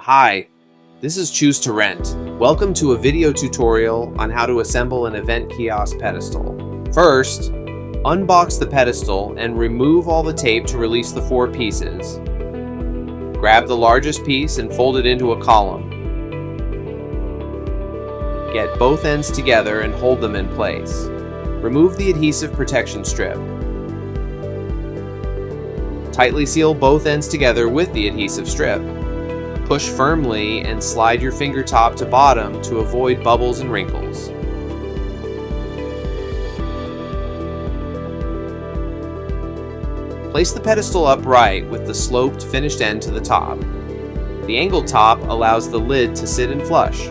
Hi, this is Choose to Rent. Welcome to a video tutorial on how to assemble an event kiosk pedestal. First, unbox the pedestal and remove all the tape to release the 4 pieces. Grab the largest piece and fold it into a column. Get both ends together and hold them in place. Remove the adhesive protection strip. Tightly seal both ends together with the adhesive strip. Push firmly and slide your finger top to bottom to avoid bubbles and wrinkles. Place the pedestal upright with the sloped finished end to the top. The angled top allows the lid to sit in flush.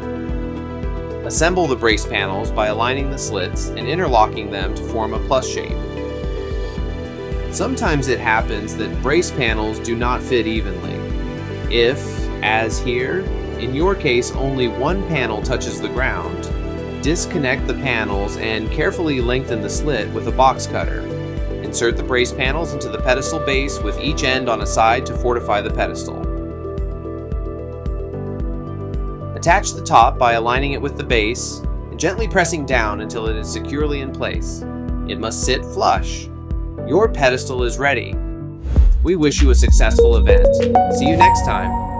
Assemble the brace panels by aligning the slits and interlocking them to form a plus shape. Sometimes it happens that brace panels do not fit evenly. If, as here, in your case only one panel touches the ground, disconnect the panels and carefully lengthen the slit with a box cutter. Insert the brace panels into the pedestal base with each end on a side to fortify the pedestal. Attach the top by aligning it with the base and gently pressing down until it is securely in place. It must sit flush. Your pedestal is ready. We wish you a successful event. See you next time.